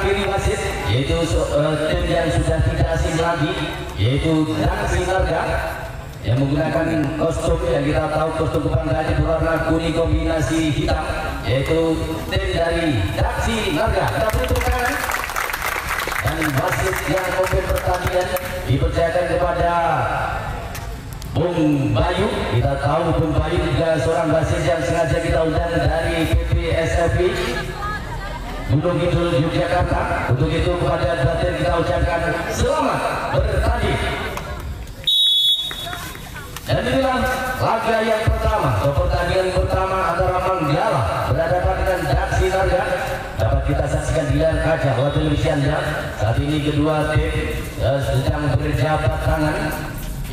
kiri wasit, yaitu tim yang sudah tidak asing lagi, yaitu Daksi Narga yang menggunakan kostum yang kita tahu kostum kebanggaan berwarna kuning kombinasi hitam, yaitu tim dari Daksi Narga. Kita beri tepuk tangan. Dan wasit yang memimpin pertandingan dipercayakan kepada Bung Bayu. Kita tahu Bung Bayu juga seorang wasit yang sengaja kita undang dari PPSFI Gunung Kidul Yogyakarta. Untuk itu kepada batin kita ucapkan selamat bertanding. Dan inilah laga yang pertama atau pertandingan pertama antara Manggala berhadapan dengan Daksi Narga. Dapat kita saksikan di layar kaca bahwa televisiannya. Saat ini kedua tim sedang berjabat tangan.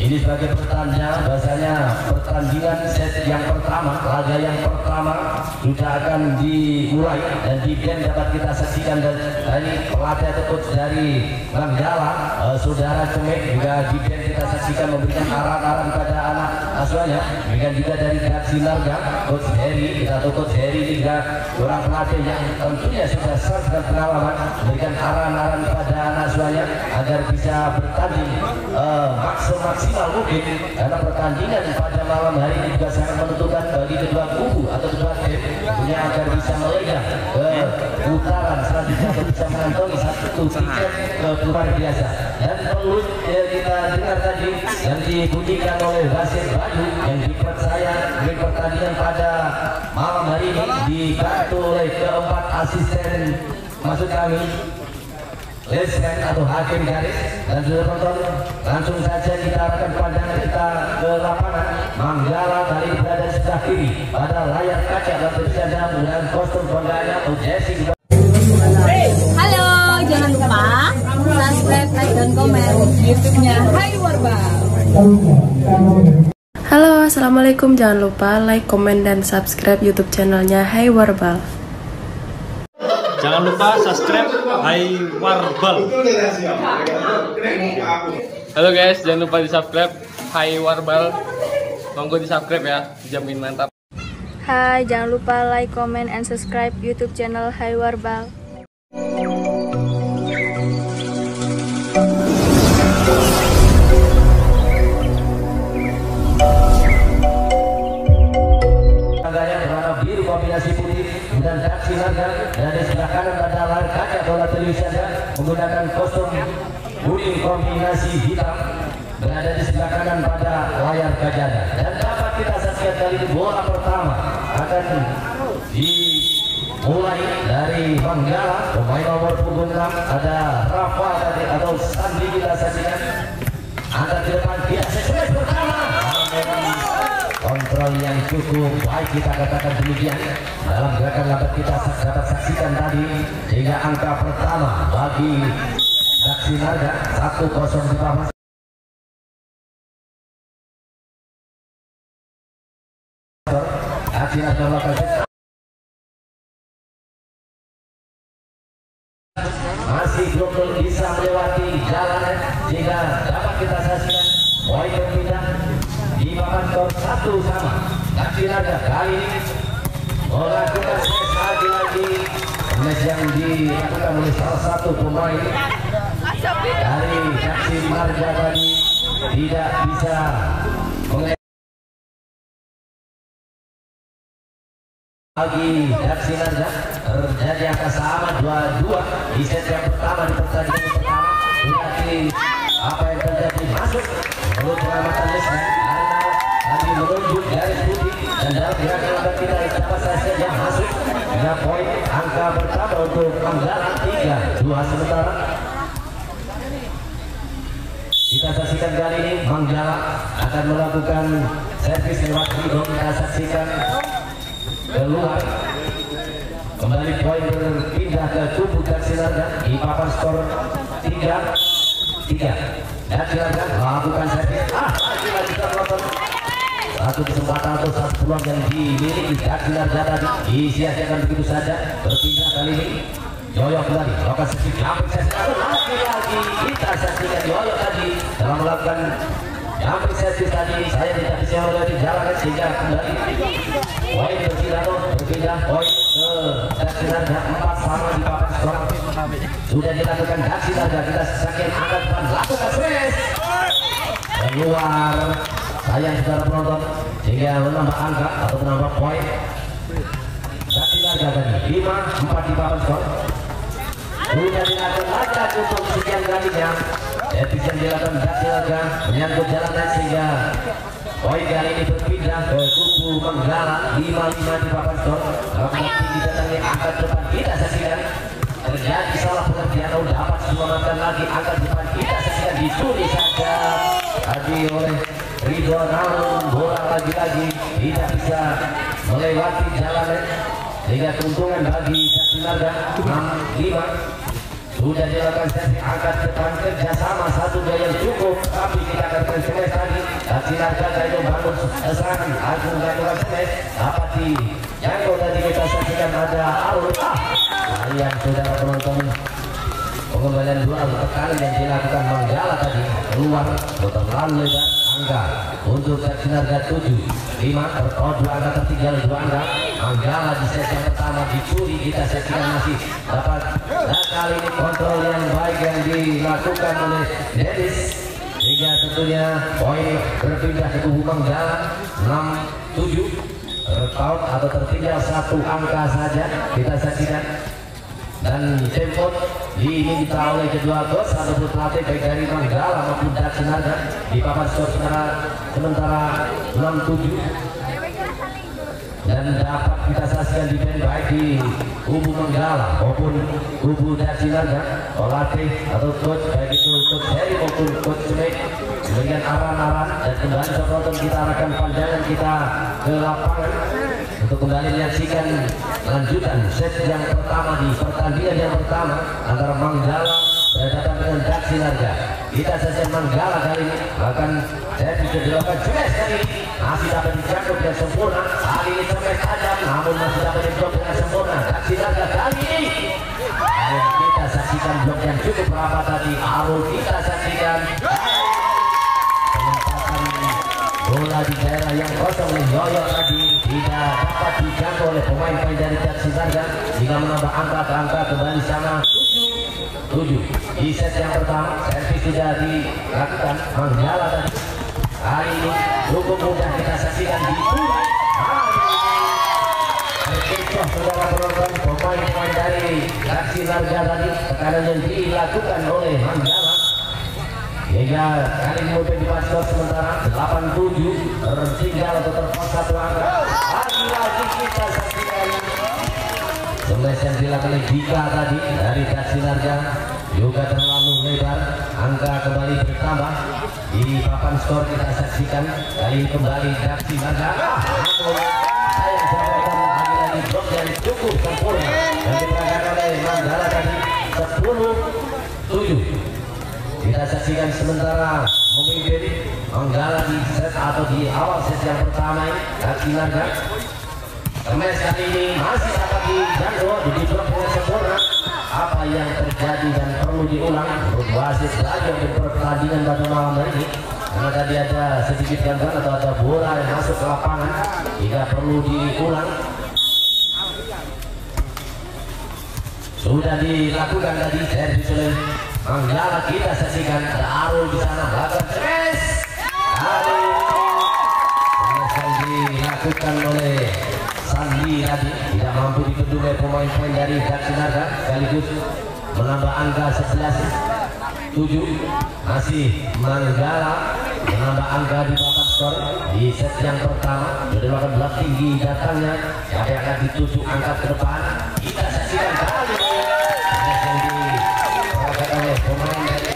Ini sebagai pertanda bahasanya pertandingan set yang pertama, laga yang pertama sudah akan dimulai, dan di band dapat kita saksikan dan ini pelatih atau coach dari Manggala, saudara Cemek juga di band kita saksikan memberikan arahan-arahan pada anak asuhnya. Demikian juga dari Daksi Narga, coach Heri, kita tahu coach Heri ini juga seorang pelatih yang tentunya sudah sering dan pengalaman memberikan arahan-arahan pada anak asuhnya agar bisa bertanding maksimal mungkin, karena pertandingan pada malam hari ini juga sangat menentukan bagi kedua kubu atau kedua tim tentunya agar bisa melegang ke putaran selanjutnya atau bisa mengantongi satu tiket luar biasa. Dan peluit kita dengar tadi yang dibunyikan oleh wasit Bayu yang dipercaya di pertandingan pada malam hari ini dibantu oleh keempat asisten, maksud kami lesken atau hakim garis. Dan sudah tonton, langsung saja kita arahkan pandangan kita ke lapangan. Manggala kali berada di sebelah kiri pada layar kaca dan bercanda menggunakan kostum banggaannya atau jersey. Halo, jangan lupa subscribe, like, dan komen YouTube-nya Hai Warbal. Halo, assalamualaikum. Jangan lupa like, komen, dan subscribe YouTube channelnya Hai Warbal. Jangan lupa subscribe Hai Warbal. Halo guys, jangan lupa di subscribe Hai Warbal. Monggo di subscribe ya, jamin mantap. Hai, jangan lupa like, comment, and subscribe YouTube channel Hai Warbal. Kombinasi putih dan Daksi Narga, dan di sebelah kanan pada layar kaca bola televisinya menggunakan kostum kuning kombinasi hitam berada di sebelah kanan pada layar kaca. Dan dapat kita saksikan kali ini bola pertama akan dimulai dari Manggala, pemain nomor punggung 6 ada Rafa tadi atau Sandi. Kita saksikan angkat di depan dia smash pertama. Kontrol yang cukup baik, kita katakan demikian dalam gerakan lambat kita dapat saksikan tadi, sehingga angka pertama bagi Daksi Narga 1-0 di bawah. Daksi Narga masih belum bisa melewati jalan, sehingga dapat kita saksikan poin berpindah di papan skor 1-sama. Daksi Narga kali ini melakukan smash lagi smash yang dilakukan oleh salah satu pemain dari Daksi Narga tadi tidak bisa bagi Daksi Narga. Terjadi angka sama 2-2 di set yang pertama di pertandingan pertama. Berarti apa yang terjadi masuk menurut pengamatan lesnya tadi menunjuk garis putih, dan dalam gerakan lambat kita dapat saja masuk dengan poin angka pertama untuk Manggala 3-2 sementara. Kita saksikan kali ini Manggala akan melakukan servis lewat hidung. Kita saksikan keluar kembali, poin berpindah ke kubu Daksi Narga di papan skor 3-3. Daksi Narga melakukan servis. Lagi kita nonton satu kesempatan atau satu peluang yang dimiliki Daksi Narga tadi disia-siakan begitu saja. Berpindah kali ini Yoyo kembali lokasi jumping set lagi kita saksikan Yoyo tadi dalam melakukan jumping set tadi. Saya tidak bisa melewati jalan sehingga kembali poin berpindah poin ke Daksi Narga 4 sama di papan skor. Sudah dilakukan Daksi Narga, kita saksikan angka depan lakukan smash keluar, sayang saudara penonton, sehingga menambah angka atau menambah poin. Daksi Narga tadi 5-4 di papan skor. Sudah dilakukan lagi untuk sekian kalinya. Efisien dilakukan Daksi Narga menyangkut jalannya sehingga poin kali ini berpindah ke kubu Manggala 5-5 di papan skor. Lakukan tinggi datangi angka depan, kita saksikan terjadi salah pengertian. Dapat diselamatkan lagi angka depan, kita saksikan dicuri saja tadi oleh Ridho, namun bola lagi-lagi tidak bisa melewati jalannya sehingga keuntungan bagi Daksi Narga 6-5. Sudah dilakukan sesi angkat depan kerjasama 1-2 yang cukup, tapi kita akan smash lagi. Daksi Narga dari membangun serangan, Agung melakukan smash dapat dijangkau tadi, kita saksikan ada Arul. Sayang saudara penonton, pengembalian bola berkali yang dilakukan Manggala tadi keluar terlalu lebar. Angka untuk Daksi Narga 7-5, 2 angka tertinggal 2 angka. Manggala di set yang pertama dicuri, kita saksikan masih dapat. Dan kali ini kontrol yang baik yang dilakukan oleh Dennis sehingga tentunya poin berpindah ke kubu Manggala 6-7, out atau tertinggal 1 angka saja, kita saksikan. Dan tempo diminta oleh kedua bos ataupun pelatih baik dari Manggala maupun Daksi Narga di papan skor sementara 6-7. Dan dapat kita saksikan di band baik di kubu Manggala maupun kubu Daksi Narga, pelatih atau coach baik itu coach Heri maupun coach Sumek memberikan arahan-arahan. Dan kembali penonton kita arahkan pandangan kita ke lapangan untuk kembali menyaksikan lanjutan set yang pertama di pertandingan yang pertama antara Manggala berhadapan dengan Daksi Narga. Kita saksikan Manggala kali ini bahkan saya bisa dilakukan smash kali ini masih dapat dijangkau dengan sempurna. Kali ini sampai tajam namun masih dapat dijangkau dengan sempurna. Daksi Narga kali ini dan kita saksikan blok yang cukup rapat tadi. Arul kita saksikan penempatan bola di daerah yang kosong oleh Yoyo tadi tidak dapat dijangkau oleh pemain-pemain dari Daksi Narga hingga menambah angka ke angka kembali sama 7 di set yang pertama. Servis sudah dilakukan Manggala tadi. Kali ini cukup mudah kita saksikan di terkecoh saudara penonton pemain-pemain dari Daksi Narga tadi. Tekanan yang dilakukan oleh Manggala hingga kali ini mobil di paskor sementara 8-7 tertinggal atau terpaksa 1 angka. Lagi-lagi kita saksikan smash yang dilakukan oleh Dika tadi dari Daksi Narga juga terlalu lebar. Angka kembali bertambah di papan skor, kita saksikan kali kembali Daksi Narga. Sayang jabatan lagi-lagi blok yang cukup sempurna yang diperagakan oleh Manggala tadi 10-7. Kita saksikan sementara memimpin Manggala di set atau di awal set yang pertama ini Daksi Narga. Smash kali ini masih dapat dijangkau, diblok dengan sempurna. Apa yang terjadi dan perlu diulang menurut wasit lagi di pertandingan pada malam hari ini, karena tadi ada sedikit gangguan atau ada bola yang masuk ke lapangan jika perlu diulang. Sudah dilakukan tadi servis oleh Manggala, kita saksikan ada Arul di sana lakukan smash. Kali ini dilakukan oleh Sandi tadi tidak mampu dibendung oleh pemain-pemain dari Daksi Narga sekaligus menambah angka 11-7. Masih Manggala menambah angka di papan skor di set yang pertama. Sudah dilakukan belas tinggi datangnya siapa yang akan dituju angkat ke depan, kita saksikan kali ini yang diperagakan oleh pemain dari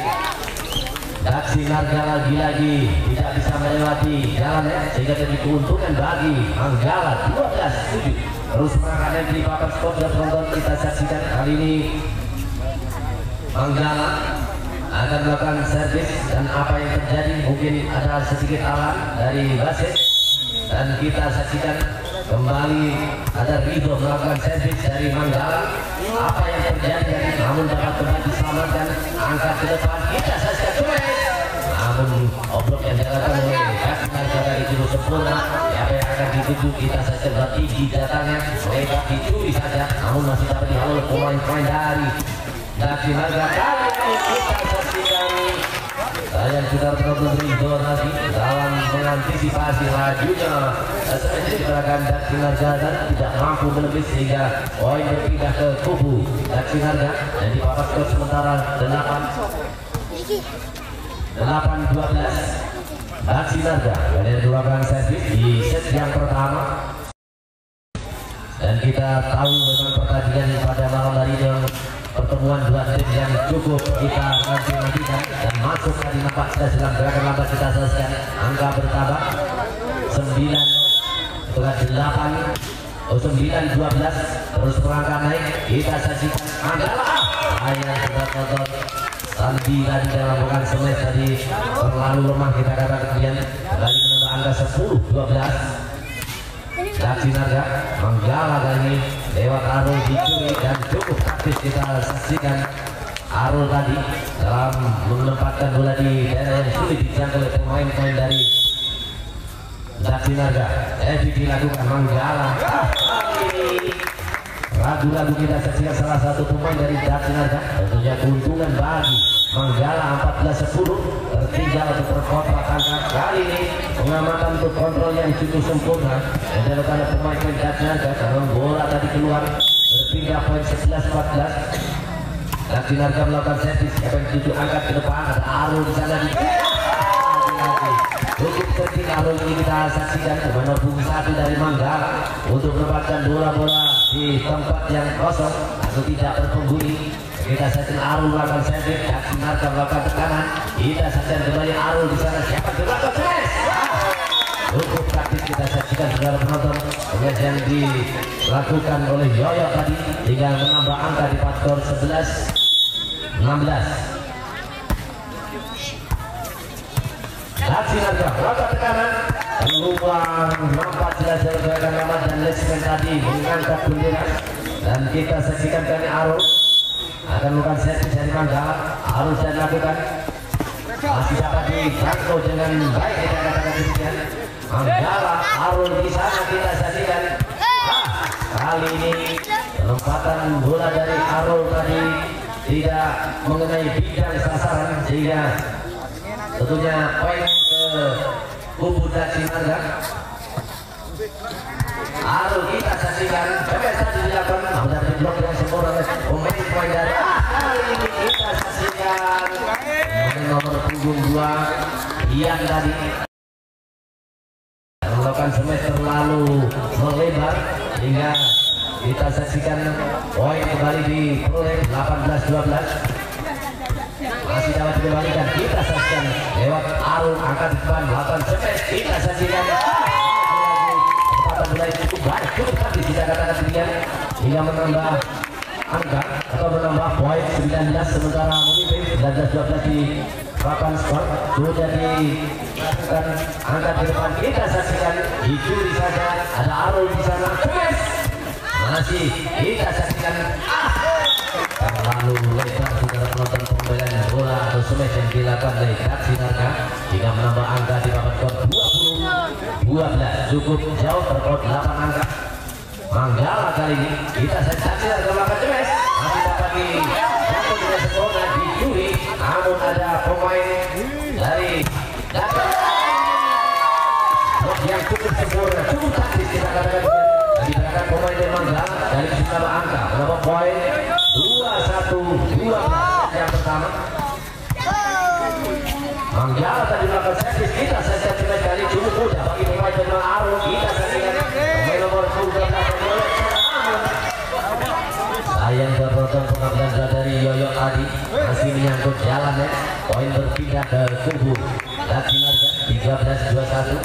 Daksi Narga lagi-lagi tidak bisa melewati jalannya sehingga jadi keuntungan bagi Manggala 12-7. Terus perangkatnya di papan skor dan penonton kita saksikan kali ini Manggala akan melakukan servis dan apa yang terjadi mungkin ada sedikit alam dari wasit dan kita saksikan kembali ada Ridho melakukan servis dari Manggala. Apa yang terjadi namun dapat kembali diselamatkan angka ke depan, kita saksikan smash namun obrol yang dilakukan oleh Daksi Narga dari juru sempurna siapa yang akan dituju, kita saja bertinggi datangnya, mereka dicuri saja, namun masih dapat dihalau pemain-pemain dari Daksi Naga. Kali ini kita saksikan yang sudah memberi donasi dalam mengantisipasi lajunya gerakan Daksi Naga dan tidak mampu melebih sehingga poin berpindah ke kubu Daksi Naga dan di papan skor sementara 8-12. Daksi Naga dari dua gang servis di set yang pertama, dan kita tahu memang pertandingan pada malam hari ini pertemuan dua tim yang cukup kita nanti-nantikan, dan masuk tadi nampak sudah dalam gerakan lambat. Kita selesaikan angka bertambah 9-12 terus perangkat naik. Kita saksikan adalah yang sudah tonton Sandi tadi dalam bukan semes tadi terlalu lemah, kita katakan kemudian kembali menambah angka 10-12. Daksi Naga Manggala kali ini lewat Arul dicuri dan cukup taktis. Kita saksikan Arul tadi dalam menempatkan bola di daerah yang sulit dijangkau oleh pemain-pemain dari Daksi Naga. Dilakukan Manggala. Ragu-ragu kita saksikan salah satu pemain dari Daksi Naga, tentunya keuntungan bagi Manggala 14-10 tertinggal untuk perkotak angka. Kali ini pengamatan untuk kontrol yang cukup sempurna dan dilakukan oleh pemain Daksi Naga karena bola tadi keluar berpindah poin 11-14. Daksi Naga melakukan servis, siapa yang tuju angkat ke depan, ada Arul di sana di cukup penting Arul ini kita saksikan menabung satu dari Manggala untuk menempatkan bola-bola di tempat yang kosong atau tidak berpenghuni. Kita saksikan Arul melakukan servis, Daksi Naga melakukan tekanan. Kita saksikan kembali Arul di sana, siapa melakukan servis. Cukup taktis kita saksikan saudara penonton, kemudian yang dilakukan oleh Yoyo tadi tinggal menambah angka di skor 11-16. Daksi Naga melakukan tekanan, peluang nampak jelas dari gerakan Rahmat dan Lesmen tadi mengangkat bendera, dan kita saksikan kali Arul akan melakukan servis dari Manggala. Arul sudah lakukan, masih dapat dijangkau dengan baik, kita katakan demikian. Manggala Arul di sana kita saksikan. Kali ini penempatan bola dari Arul tadi tidak mengenai bidang sasaran sehingga tentunya poin ke kubu Daksi Naga. Arul kita saksikan sampai tadi dilakukan sudah diblok dengan sempurna oleh pemain poin dari. Kali ini kita saksikan nomor punggung 2 Ian tadi melakukan semes terlalu melebar hingga kita saksikan poin kembali diperoleh 18-12. Masih dapat dikembalikan, kita saksikan lewat Arul angkat di depan melakukan semes. Kita saksikan kesempatan bola yang cukup baik, cukup tadi kita katakan demikian hingga menambah angka atau menambah poin 19, sementara memimpin 19-12 di papan skor. Sudah dilakukan angkat di depan, kita saksikan dicuri saja, ada Arul di sana semes. Masih kita saksikan terlalu lebar saudara penonton pembelaan bola atau semes yang dilakukan oleh Daksi Naga hingga menambah angka di papan skor 20-12. Cukup jauh terpaut 8 angka. Manggala kali ini kita saksikan melakukan semes, masih dapat dijangkau dengan sempurna, dicuri, namun ada pemain dari Daksi yang cukup sempurna, cukup taktis kita katakan diberikan pemain dari Manggala dari sejumlah angka menambah poin 21-12 yang pertama. Manggala tadi melakukan servis, kita saksikan sekali cukup mudah bagi pemain dari Arul. Kita saksikan pemain nomor 12 sayang terpotong pengambilan dari Yoyo tadi masih menyangkut jalan ya. Poin berpindah ke kubu Daksi Naga 13-21.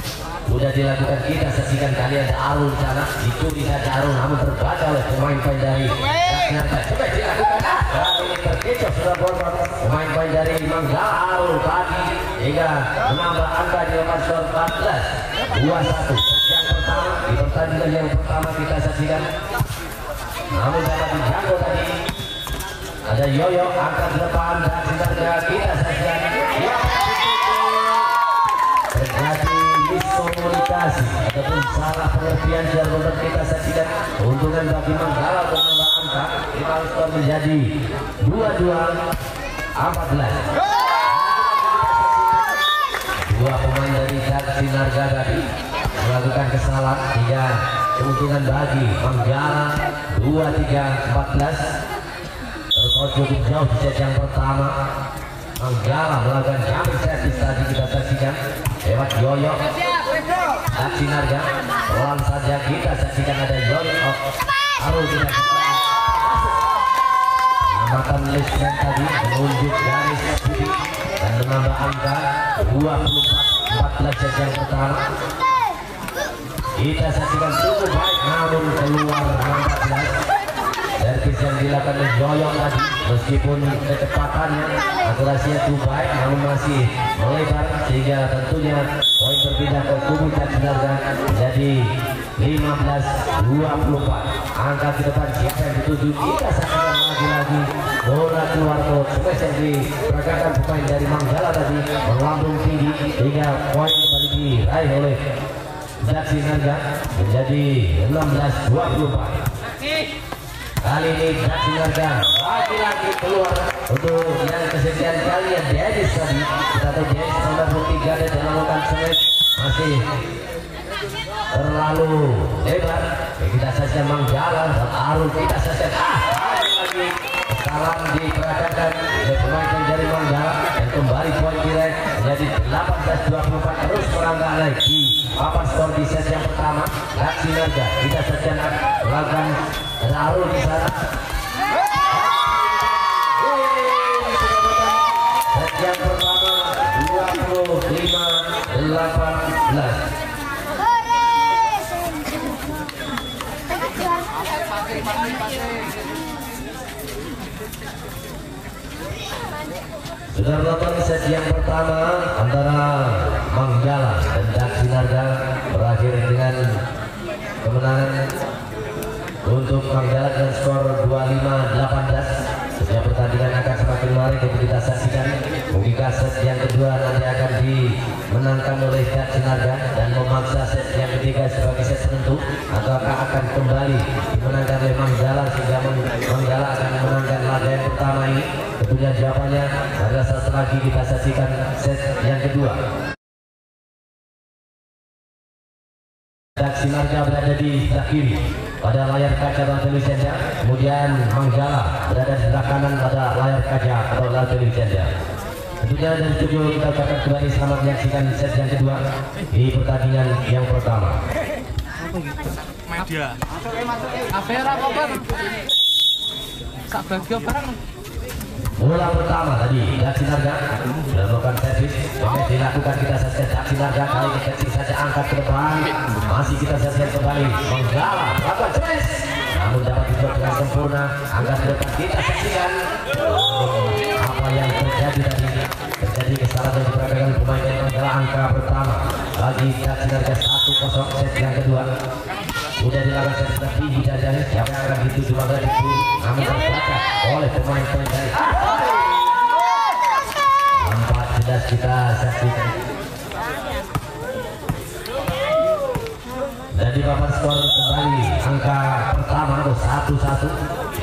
Sudah dilakukan, kita saksikan kali ada Arul di sana, dicuri saja Arul namun terbaca oleh pemain-pemain dari Daksi Naga. Coba dilakukan, kali ini terkecoh sudah bola pemain-pemain dari Manggala. Arul tadi hingga menambah angka di papan skor 14-21. Yang pertama di pertandingan yang pertama kita saksikan, namun dapat dijangkau tadi ada Yoyo angkat di depan Daksi Naga. Kita saksikan terjadi miskomunikasi ataupun salah pengertian jargon kita saksikan keuntungan bagi Manggala menambah angka rival skor menjadi 22-14. Dua pemain dari Sinarga tadi melakukan kesalahan hingga keuntungan bagi Manggala 23-14. Terus cukup jauh di set yang pertama. Manggala melakukan jumping service tadi kita saksikan lewat Yoyo Sinarga. Pelan saja kita saksikan ada Yoyo harus kita menambahkan listnya tadi menunjuk garis putih dan menambah angka 24-14 set yang pertama. Kita saksikan cukup baik namun keluar 14. Servis yang dilakukan oleh Yoyo tadi meskipun kecepatannya akurasinya cukup baik namun masih melebar sehingga tentunya poin berpindah ke kubu Sinarga jadi 15-24. Angka ke depan siapa yang dituju kita saksikan lagi-lagi bola keluar ke smash yang diperagakan pemain dari Manggala tadi melambung tinggi hingga poin kembali diraih oleh Sinarga menjadi 16-24. Kali ini Sinarga lagi-lagi keluar untuk yang kesekian kali ya Dennis tadi. Kita tahu Dennis nomor 3 dan melakukan smash masih terlalu lebar. Kita saja Manggala dan Arul kita saja lagi kesalahan diperagakan oleh pemain dari Manggala dan kembali poin direct menjadi 18-24 terus merangkak lagi. Apa skor di set yang pertama? Sinarga kita saja melakukan Arul di sana. Set yang pertama 25-18. Sudah nonton set yang pertama antara Manggala dan Sinarga berakhir dengan kemenangan untuk Manggala dengan skor 25-18. Setiap pertandingan akan semakin menarik untuk kita saksikan. Mungkin set yang kedua nanti akan dimenangkan oleh Sinarga dan memaksa set yang ketiga sebagai set penentu, ataukah akan kembali dimenangkan oleh Manggala sehingga Manggala akan memenangkan laga yang pertama ini. Tentunya jawabannya pada saat lagi kita saksikan set yang kedua. Sinarga berada di sebelah kiri pada layar kaca televisinya, kemudian Manggala berada di sebelah kanan pada layar kaca atau layar televisinya. Tentunya dari studio kita akan kembali selamat menyaksikan set yang kedua di pertandingan yang pertama. Media. Afera apa bang? Sak bagio barang. Bola pertama tadi Sinarga melakukan servis yang dilakukan kita saksikan Sinarga kali ini kecil saja angkat ke depan masih kita saksikan kembali Manggala melakukan servis namun dapat dibuat dengan sempurna angkat ke depan kita saksikan apa yang terjadi tadi terjadi kesalahan yang diperagakan pemain yang Manggala angka pertama bagi Sinarga 1-0 set yang kedua. Sudah dilakukan servis tinggi dari siapa yang akan dituju Manggala itu namun terbaca oleh pemain-pemain dari nampak jelas kita saksikan dan di papan skor kembali angka pertama atau 1-1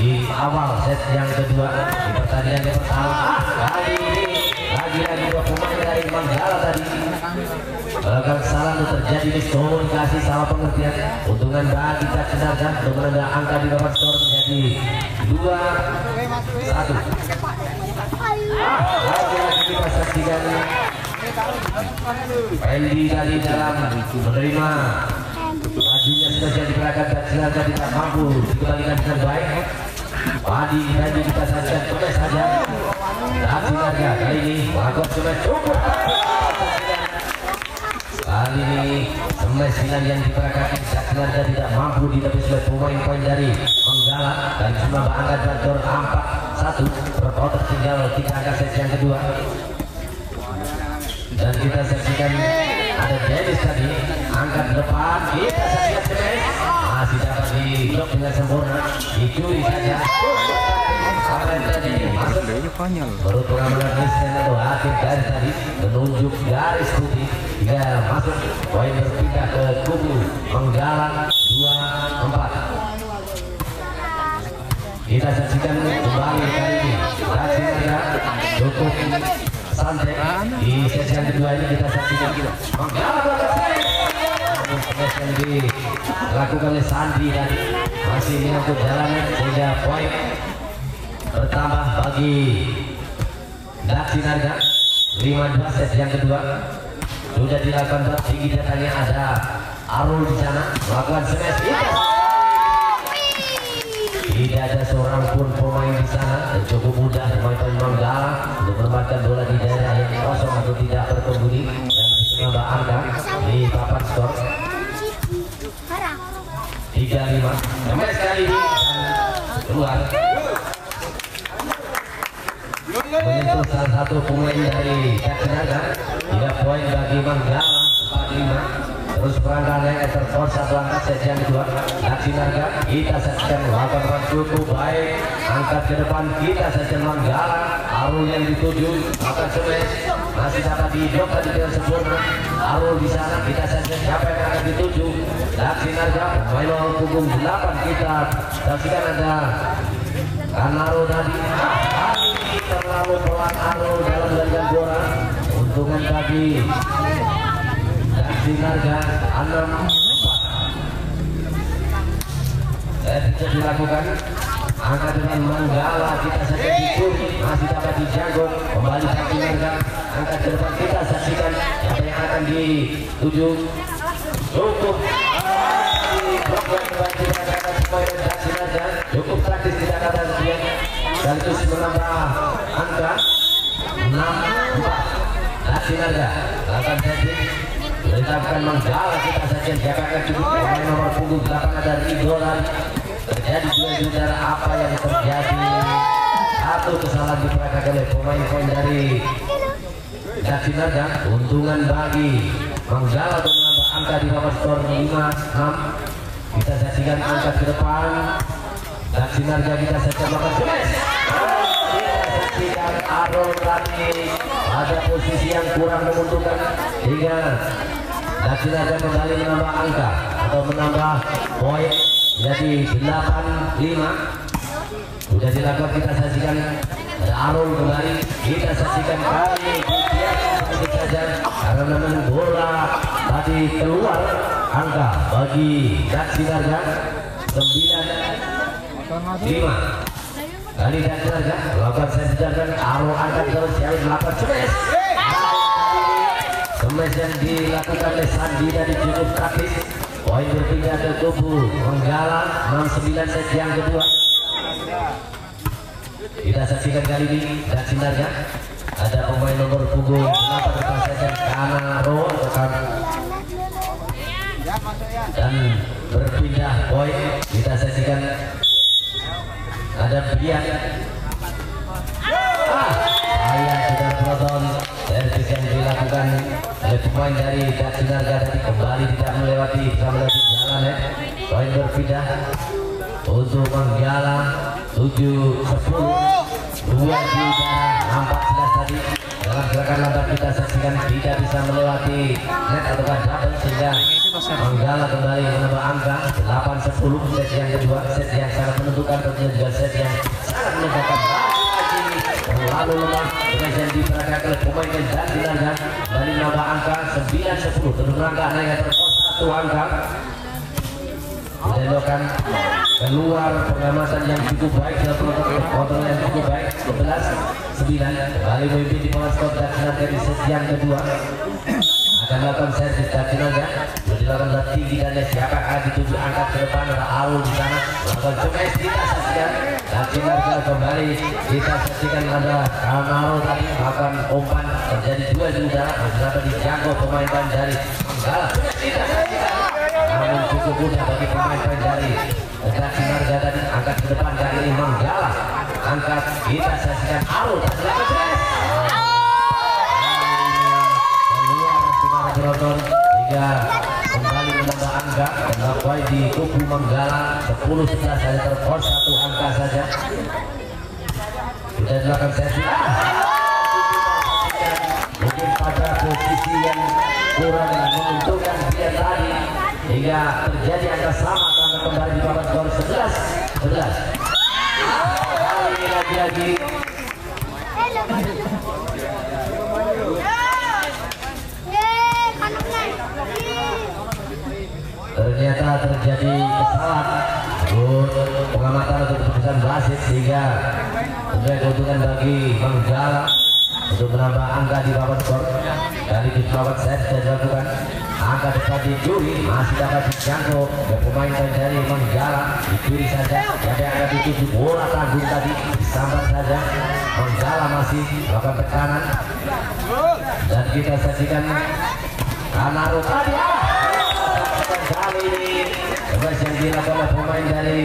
di awal set yang kedua di pertandingan yang pertama. Kali ini lagi-lagi dua pemain dari Manggala tadi melakukan kesalahan terjadi miskomunikasi salah pengertian. Untungan bagi Sinarga untuk menambah angka di papan skor menjadi 2-1. Lagi-lagi kita saksikan Randy tadi dalam menerima majunya spesial diperagakan dan Sinarga tidak mampu dikembalikan dengan baik. Padi tadi kita saksikan coba saja dan Sinarga kali ini melakukan coba cukup. Kali ini smash yang diperagakan dan Sinarga tidak mampu ditepis oleh pemain-pemain dari Manggala dan cuma angkat bacor 4-1 berkotak tinggal kita angkat set yang kedua dan kita saksikan ada Dennis tadi angkat depan kita saksikan smash masih dapat di blok dengan sempurna dicuri saja apa yang terjadi masuk Baru pengamanan Kristen atau akhir dari tadi menunjuk garis putih hingga masuk poin berpindah ke kubu Manggalang 24. Kita saksikan kembali kali ini hasilnya cukup santai di sesi yang kedua ini. Kita saksikan Manggalang yang dilakukan oleh Sandi dan masih menyangkut jalannya sehingga poin bertambah bagi Daksi Narga 5-2. Set yang kedua sudah dilakukan tinggi datanya, ada Arul di sana melakukan smash. Tidak ada seorang pun pemain di sana dan cukup mudah pemain Manggalang untuk menempatkan bola di daerah yang kosong atau tidak berpenghuni dan menambah angka di papan skor 3-5. Smash kali ini keluar menyentuh salah satu pemain dari Daksinaga. 3 poin bagi Manggalang 4-5. Terus perangkatnya terforce satu angka set yang kedua. Daksinaga kita saksikan melakukan cukup baik, angkat ke depan. Kita saksikan Manggalang Arul yang dituju akan smash masih dapat didokter dengan sempurna. Arul di sana kita saksikan siapa yang akan dituju. Daksinaga pemain nomor punggung 8 kita saksikan ada Kanaro tadi. Terlalu pelan Arul dalam galian bola. Untungan bagi Daksinaga 6-4. Bisa dilakukan angka dengan Manggala kita saja dicuri masih dapat dijago kembali Daksinaga angkat ke depan. Kita saksikan apa yang akan dituju cukup cukup praktis tidak kata sekian dan terus menambah angka 6-4. Daksinaga akan jadi dilakukan Manggala kita saja siapa akan cukup pemain nomor punggung 8 ada Ridho lagi. Terjadi dua udara apa yang terjadi, satu kesalahan diperagakan oleh pemain-pemain dari Daksinaga. Untungan bagi Manggala untuk menambah angka di bawah skor 5-6. Kita saksikan angkat ke depan Daksinaga kita saksikan melakukan smash. Kita saksikan Arul tadi ada posisi yang kurang menguntungkan hingga Daksinaga kembali menambah angka atau menambah poin jadi 8-5. Sudah dilakukan kita saksikan Arul kembali. Kita saksikan kali sedikit saja karena memang bola tadi keluar. Angka bagi Daksinaga 9-5. Kali Daksinaga melakukan sentuhan Arul angkat terus yang melakukan smash. Smash yang dilakukan oleh Sandi dari cukup praktis. Poin berpindah ke kubu Manggalang 6-9 set yang kedua. Kita saksikan kali ini Daksinaga ada pemain nomor punggung 8 depan saja Kanaro dan berpindah poin. Kita saksikan ada Bian ayah sudah penonton dari yang dilakukan oleh pemain dari Daksinaga tadi kembali tidak melewati jalan ya. Poin berpindah untuk Manggala 7-10 2 di nampak jelas tadi dalam gerakan lambat. Kita saksikan tidak bisa melewati net atau double sehingga Manggala kembali menambah angka 8-10. Set yang kedua set yang sangat menentukan, tentunya juga set yang sangat menentukan. Terlalu lemah dengan yang diperagakan oleh pemain dan Daksinaga kembali menambah angka 9-10. Terus angka naik terus 1 angka dilakukan keluar pengamatan yang cukup baik dalam kontrol yang cukup baik 11-9. Kembali memimpin di bawah skor Daksinaga di set yang kedua. Akan melakukan servis Daksinaga sudah dilakukan tinggi dan siapa akan dituju angkat ke depan ada Arul di sana melakukan smash. Kita saksikan Daksinaga kembali. Kita saksikan ada Kanaro tadi melakukan umpan terjadi 2 di udara masih dapat dijago pemain dari Manggala. Kita saksikan namun cukup mudah bagi pemain-pemain dari Daksinaga tadi angkat ke depan kali ini Manggala angkat. Kita saksikan Arul penonton hingga kembali menambah angka dan poin di kubu Manggala 10-11 hanya terpos 1 angka saja. sudah dilakukan servis. Mungkin pada posisi yang kurang menguntungkan dia tadi hingga terjadi angka sama karena kembali di babak skor 11-11. Kali ini lagi-lagi ternyata terjadi kesalahan pengamatan untuk keputusan wasit sehingga tentunya keuntungan bagi Manggala untuk menambah angka di babak skor. Dari di babak set sudah dilakukan angka depan di juri masih dapat dijangkau oleh pemain dari Manggala, dicuri saja jadi angka dituju bola tanggung tadi disambar saja. Manggala masih melakukan tekanan dan kita saksikan Kanaro tadi kali ini bebas yang dilakukan oleh pemain dari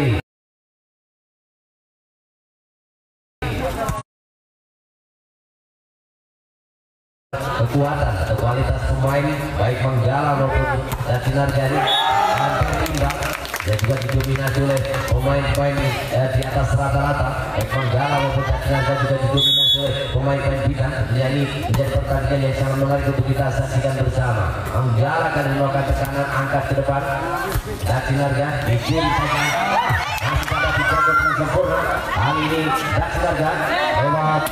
kekuatan atau kualitas pemain baik Manggala maupun Sinarjani dan terimbang dan juga didominasi oleh pemain-pemain di atas rata-rata baik Manggala maupun Sinarjani juga didominasi oleh pemain-pemain bintang. Ini menjadi pertandingan yang sangat menarik untuk kita saksikan bersama. Manggala akan melakukan tekanan angkat ke depan dan Sinarjani di sini saja masih dapat dijaga dengan sempurna. Kali ini dan Sinarjani lewat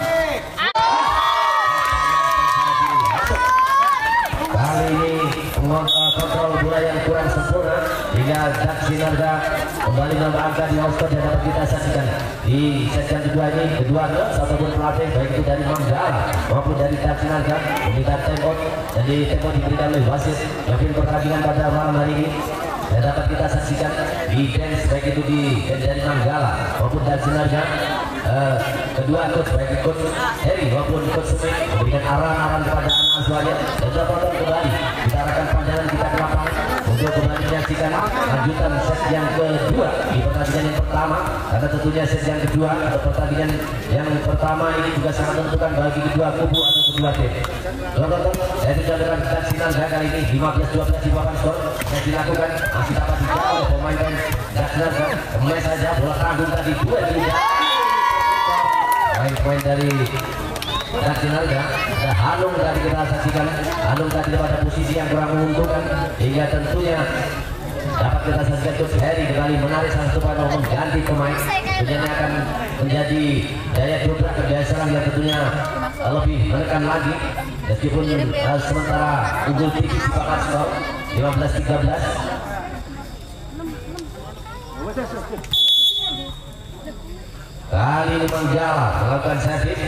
kali ini kontrol bola yang kurang sempurna hingga Dak Sinarga kembali menambah angka di skor dan dapat kita saksikan di set yang kedua ini kedua ataupun pelatih baik itu dari Manggala maupun dari Dak Sinarga meminta time out dan di time out diberikan oleh wasit pemimpin pertandingan pada malam hari ini dan dapat kita saksikan di dance baik itu di dance dari Manggala maupun Dak Sinarga. Kedua coach baik coach Heri maupun coach Sumi memberikan arahan-arahan kepada anak asuhannya dan dapat kembali kita arahkan pandangan kita ke lapangan untuk kembali menyaksikan lanjutan set yang kedua di pertandingan yang pertama karena tentunya set yang kedua atau pertandingan yang pertama ini juga sangat menentukan bagi kedua kubu atau kedua tim. Tonton saya sudah dengan Dak Sinarga kali ini 15-12 di papan skor yang dilakukan masih dapat dijaga oleh pemain Dak Sinarga kembali saja bola tanggung tadi dua tidak poin dari Dak Sinarga dan Hanung tadi kita saksikan Hanung tadi pada posisi yang kurang menguntungkan hingga tentunya dapat kita saksikan coach Heri kembali menarik sang supaya mengganti pemain tentunya akan menjadi daya dobrak kebiasaan yang tentunya lebih menekan lagi meskipun sementara unggul tipis di papan skor 15-13. Kali ini Manggala melakukan servis.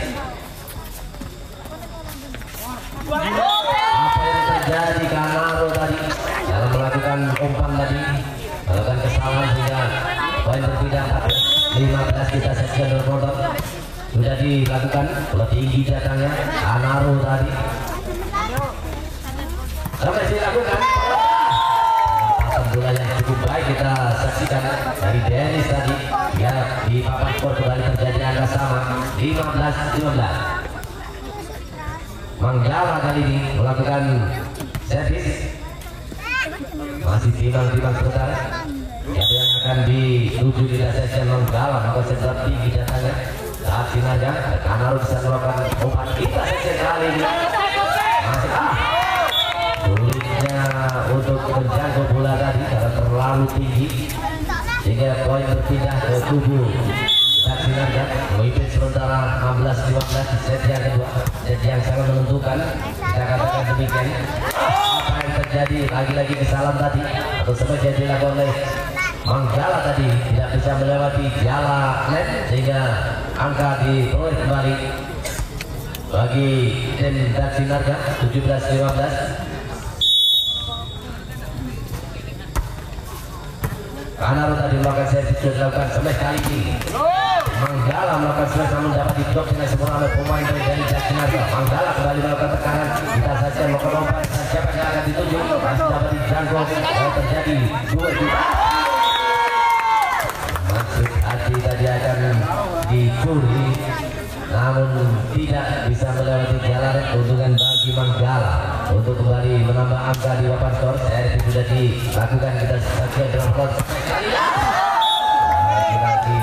Apa yang terjadi Kanaro tadi dalam melakukan umpan tadi melakukan kesalahan sehingga poin berbeda 15 kita saksikan dalam nonton sudah dilakukan bola tinggi datangnya Kanaro tadi sampai dilakukan bola yang cukup baik kita saksikan dari Dennis tadi ya di papan skor kembali terjadi angka sama 15-15. Manggala kali ini melakukan servis masih timbang-timbang sebentar siapa yang akan dituju di dasar Manggala maka sebelah tinggi datangnya saat Sinarga karena harus bisa melakukan umpan kita saja kali ini masih sulitnya untuk menjangkau bola tadi karena terlalu tinggi sehingga poin berpindah ke kubu Dak Sinarga memimpin sementara 16-15 di set yang kedua, set yang sangat menentukan kita katakan demikian. Apa yang terjadi lagi-lagi kesalahan tadi atau seperti yang dilakukan oleh Manggala tadi tidak bisa melewati jala net sehingga angka diperoleh kembali bagi tim Dak Sinarga 17-15. Kanaro tadi melakukan servis sudah dilakukan sampai kali ini Manggala melakukan servis namun dapat diblok dengan sempurna oleh pemain dari Dak Sinarga. Manggala kembali melakukan tekanan kita saja melakukan umpan siapa yang akan dituju masih dapat dijangkau kalau terjadi 2 maksud hati tadi akan dicuri namun tidak bisa melewati jalan keuntungan bagi Manggala untuk kembali menambah angka di papan skor. Servis sudah dilakukan kita saksikan dalam proses lagi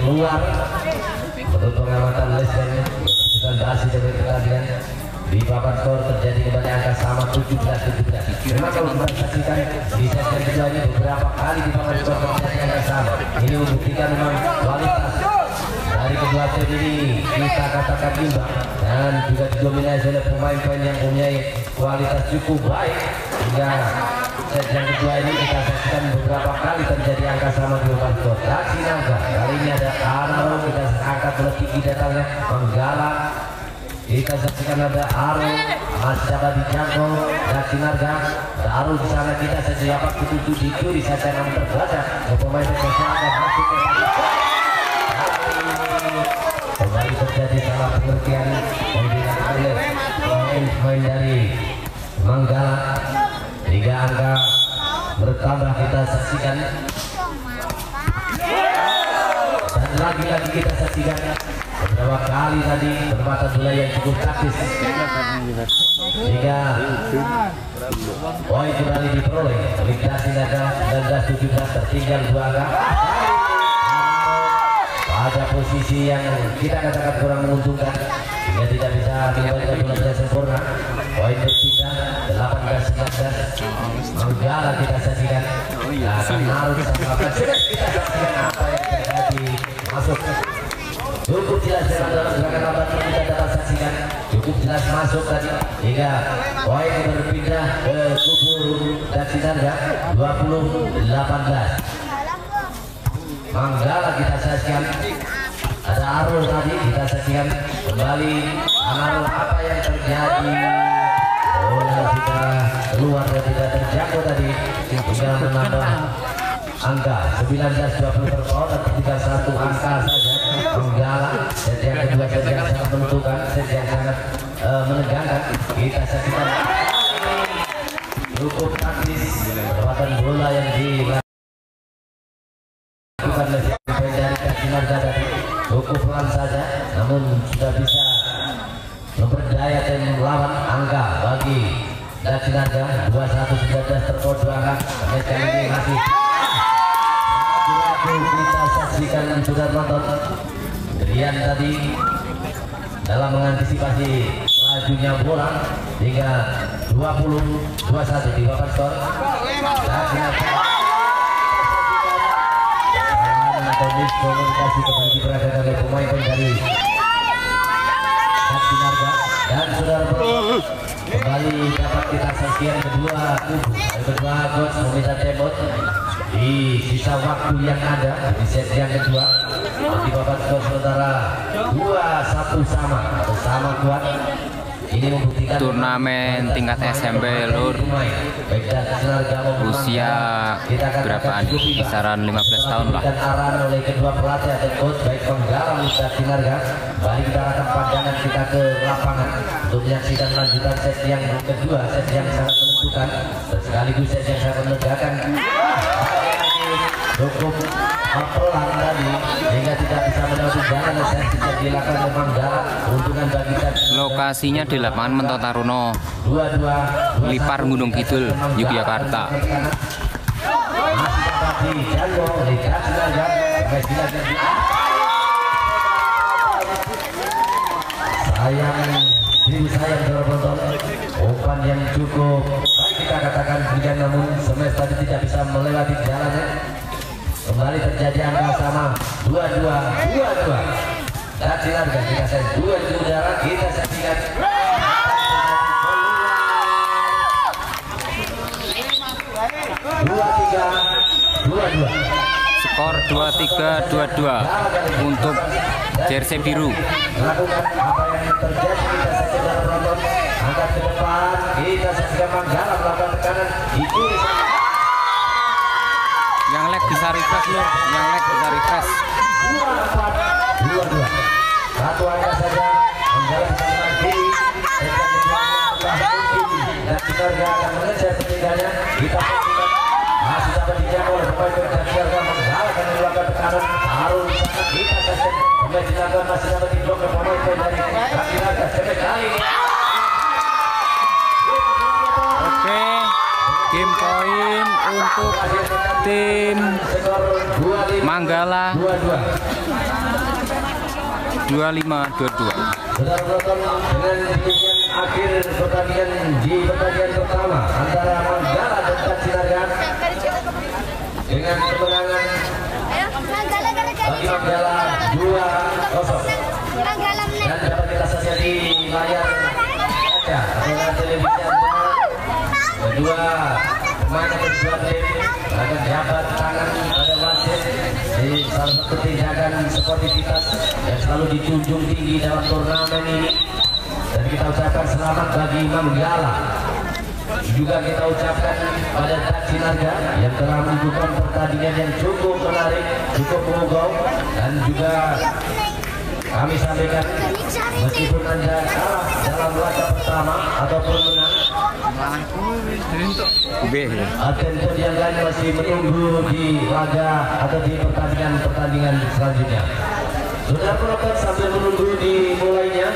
keluar pengamatan Lesben sudah berhasil dari pertandingan. Di papan skor terjadi kembali angka sama 17-17. Memang kalau kita saksikan di sesi kedua ini beberapa kali di papan skor terjadi angka sama. Ini membuktikan memang kualitas dari kedua tim ini kita katakan imbang dan juga didominasi oleh pemain-pemain yang mempunyai kualitas cukup baik. Hingga set yang kedua ini kita saksikan beberapa kali terjadi angka sama di papan skor. Daksi Naga kali ini ada Arno, kita angkat bola tinggi datangnya menggalak. Kita saksikan ada Aro masih dapat dijangkau dan Sinarga Aro di sana kita sejak waktu itu dicuri saja yang terbaca pemain masyarakat masuk ke kembali terjadi salah pengertian yang dilakukan oleh pemain dari Manggala. 3 angka bertambah kita saksikan dan lagi-lagi kita saksikan beberapa kali tadi permata bola yang cukup taktis sehingga poin kembali diperoleh oleh Sinaga 19-17 tertinggal 2 angka pada posisi yang kita katakan kurang menguntungkan sehingga tidak bisa kembali bola tidak sempurna. Poin berpindah 18-19 Manggala kita saksikan akan harus kita saksikan apa yang terjadi masuk. Cukup jelas dalam gerakan lambat kita dapat saksikan cukup jelas masuk tadi hingga poin berpindah ke kubu dan Sinarga 20-18. Manggala kita saksikan ada Arul tadi kita saksikan kembali Arul apa yang terjadi bola sudah keluar dan tidak terjangkau tadi hingga menambah angka 19-20 berpoin dan 31 angka saja. Manggala set yang kedua set yang sangat menentukan, set yang sangat menegangkan. Kita saksikan cukup taktis perbuatan bola yang dilakukan oleh pemain dari Sinarga tadi cukup pelan saja namun sudah bisa memperdaya tim lawan. Angka bagi Sinarga 21-19 terpaut 2 angka. Kali ini masih kita saksikan dan sudah nonton Rian tadi dalam mengantisipasi lajunya bola hingga 20-21 di papan skor. Komunikasi kembali diperagakan oleh pemain dari Sinarga dan saudara kembali dapat kita saksikan kedua kubu kedua coach meminta tembok di sisa waktu yang ada di set yang kedua di papan skor sementara 2-1 sama kuat. Ini membuktikan turnamen tingkat SMP lur usia berapaan kisaran 15 tahun lah. Dan arahan oleh kedua pelatih atau coach baik Manggala maupun Sinarga. Balik kita akan pandangan kita ke lapangan untuk menyaksikan lanjutan set yang kedua, set yang sangat menentukan dan sekaligus set yang sangat menegakkan. Cukup pelan tadi sehingga tidak bisa melewati jalan yang tidak dilakukan oleh Manggala. Untungan bagi lokasinya di lapangan Mento Taruno Lipar Gunung Kidul Yogyakarta. sayang terbentuk umpan yang cukup baik kita katakan berikan namun Semes tadi tidak bisa melewati jalannya. Kembali terjadi angka sama 2-2 dan Sinarga kita saya 2 di udara kita saksikan skor 2-3 untuk jersey biru. Melakukan apa yang terjadi kita saksikan dalam penonton angkat ke depan kita saksikan Manggala melakukan tekanan itu yang leg bisa refresh lur, yang leg bisa refresh. 2-4 satu angka saja Manggala bisa menang kiri dan Sinarga akan mengejar ketiganya. Kita saksikan masih dapat dijangkau oleh pemain dan Sinarga Manggala akan melakukan tekanan harus sangat kita saksikan pemain Sinarga masih dapat diblok oleh pemain dari Sinarga sampai kali ini. Oke, game poin untuk tim Manggala 25-22. Sudah menonton dengan demikian akhir pertandingan di pertandingan pertama antara Manggala dan Taksilarga dengan kemenangan bagi Manggala 2-0. Dan dapat kita saksikan di layar kaca atau televisi Anda, kedua pemain yang kedua tim akan dapat tangan pada wasit di salah satu tindakan sportivitas yang selalu dijunjung tinggi dalam turnamen ini. Dan kita ucapkan selamat bagi Manggala. Juga kita ucapkan pada Taksilarga yang telah menunjukkan pertandingan yang cukup menarik, cukup memukau, dan juga kami sampaikan meskipun Anda kalah dalam laga pertama ataupun menang, atlet yang lain masih menunggu di laga atau di pertandingan selanjutnya. Sudah penonton sambil menunggu dimulainya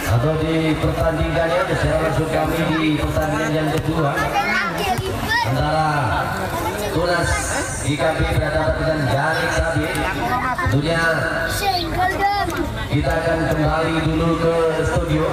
atau di pertandingannya, secara langsung kami di pertandingan yang kedua antara Tunas IKP berhadapan dengan Janik Sabit. Tentunya kita akan kembali dulu ke studio